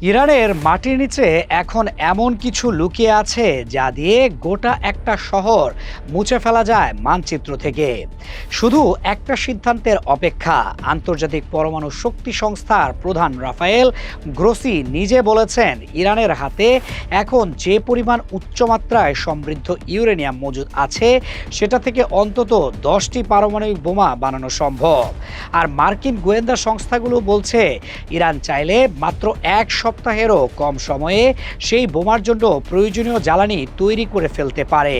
ইরানের মাটির নিচে এখন এমন কিছু লুকিয়ে আছে যা দিয়ে গোটা একটা শহর মুছে ফেলা যায় মানচিত্র থেকে। শুধু একটা সিদ্ধান্তের অপেক্ষা। আন্তর্জাতিক পরমাণু শক্তি সংস্থার প্রধান রাফায়েল গ্রোসি নিজে বলেছেন, ইরানের হাতে এখন যে পরিমাণ উচ্চমাত্রায় সমৃদ্ধ ইউরেনিয়াম মজুদ আছে সেটা থেকে অন্তত 10টি পারমাণবিক বোমা বানানো সম্ভব। আর মার্কিন গোয়েন্দা সংস্থাগুলো বলছে, ইরান চাইলে মাত্র এক সপ্তাহেরও কম সময়ে সেই বোমার জন্য প্রয়োজনীয় জ্বালানি তৈরি করে ফেলতে পারে।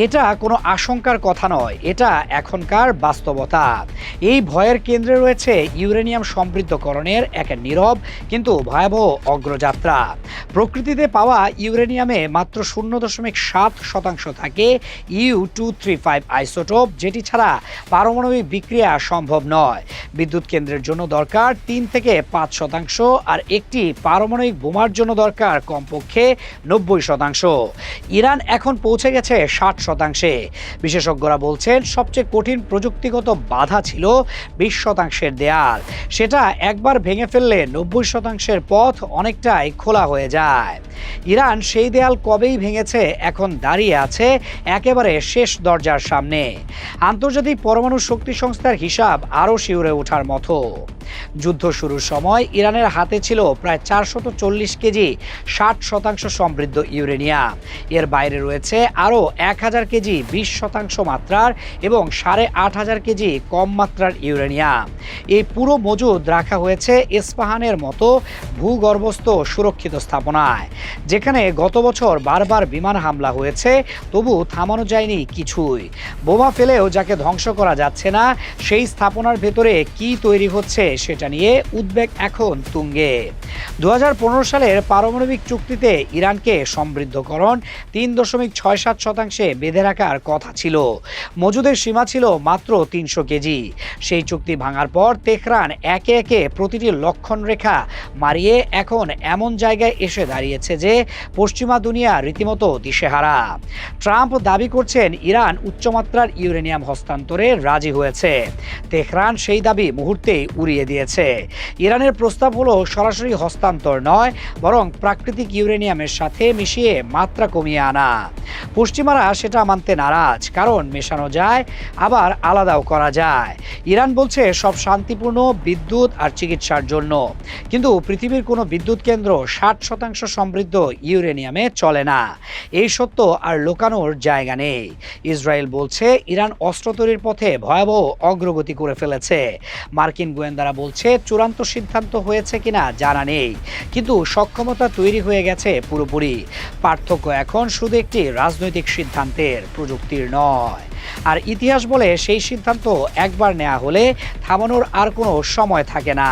এটা কোনো আশঙ্কার কথা নয়, এটা এখনকার বাস্তবতা। এই ভয়ের কেন্দ্রে রয়েছে ইউরেনিয়াম সমৃদ্ধকরণের এক নীরব কিন্তু ভয়াবহ অগ্রযাত্রা। প্রকৃতিতে পাওয়া ইউরেনিয়ামে মাত্র 0.7% থাকে U-235 আইসোটোপ, যেটি ছাড়া পারমাণবিক বিক্রিয়া সম্ভব নয়। বিদ্যুৎ কেন্দ্রের জন্য দরকার 3 থেকে 5%, আর একটি পারমাণবিক বোমার জন্য দরকার কমপক্ষে 90%। ইরান এখন পৌঁছে গেছে 60%। বিশেষজ্ঞরা বলছেন, সবচেয়ে কঠিন প্রযুক্তিগত বাধা ছিল 20%-এর দেয়াল। সেটা একবার ভেঙে ফেললে 90%-এর পথ অনেকটাই খোলা হয়ে যায়। ইরান সেই দেয়াল কবেই ভেঙেছে, এখন দাঁড়িয়ে আছে একেবারে শেষ দরজার সামনে। আন্তর্জাতিক পরমাণু শক্তি সংস্থার হিসাব আরও শিউরে ওঠার মতো। যুদ্ধ শুরুর সময় ইরানের হাতে ছিল প্রায় 440 কেজি 60% সমৃদ্ধ ইউরেনিয়াম। এর বাইরে রয়েছে আরও 1000 কেজি 20% মাত্রার এবং 8500 কেজি কম মাত্রার ইউরেনিয়াম। এই পুরো মজুদ রাখা হয়েছে ইস্পাহানের মতো ভূগর্ভস্থ সুরক্ষিত স্থাপনায়, যেখানে গত বছর বারবার বিমান হামলা হয়েছে, তবু থামানো যায়নি কিছুই। বোমা ফেলেও যাকে ধ্বংস করা যাচ্ছে না, সেই স্থাপনার ভেতরে কি তৈরি হচ্ছে সেটা নিয়ে উদ্বেগ এখন তুঙ্গে। 2015 সালের পারমাণবিক চুক্তিতে ইরানকে সমৃদ্ধকরণ 3.67%-এ বেঁধে রাখার কথা ছিল। মজুদের সীমা ছিল মাত্র 300 কেজি। সেই চুক্তি ভাঙার পর তেহরান একে একে প্রতিটি লক্ষণ রেখা মারিয়ে এখন এমন জায়গায় এসে দাঁড়িয়েছে যে পশ্চিমা দুনিয়া রীতিমতো দিশেহারা। ট্রাম্প দাবি করছেন, ইরান উচ্চমাত্রার ইউরেনিয়াম হস্তান্তরে রাজি হয়েছে। তেহরান সেই দাবি মুহূর্তেই উড়িয়ে দিয়েছে। ইরানের প্রস্তাব হলো সরাসরি হস্তান্তর নয়, বরং প্রাকৃতিক ইউরেনিয়ামের সাথে মিশিয়ে মাত্রা কমিয়ে আনা। পশ্চিমারা সেটা মানতে নারাজ, কারণ মেশানো যায়, আবার আলাদাও করা যায়। ইরান বলছে সব শান্তিপূর্ণ, বিদ্যুৎ আর চিকিৎসার জন্য। কিন্তু পৃথিবীর কোনো বিদ্যুৎ কেন্দ্র 60% সমৃদ্ধ ইউরেনিয়ামে চলে না। এই সত্য আর লোকানোর জায়গা নেই। ইসরায়েল বলছে, ইরান অস্ত্র তৈরির পথে ভয়াবহ অগ্রগতি করে ফেলেছে। মার্কিন গোয়েন্দারা বলছে, চূড়ান্ত সিদ্ধান্ত হয়েছে কিনা জানা নেই, কিন্তু সক্ষমতা তৈরি হয়ে গেছে পুরোপুরি। পার্থক্য এখন শুধু একটি রাজনৈতিক সিদ্ধান্তের, প্রযুক্তির নয়। আর ইতিহাস বলে, সেই সিদ্ধান্ত একবার নেওয়া হলে থামানোর আর কোনো সময় থাকে না।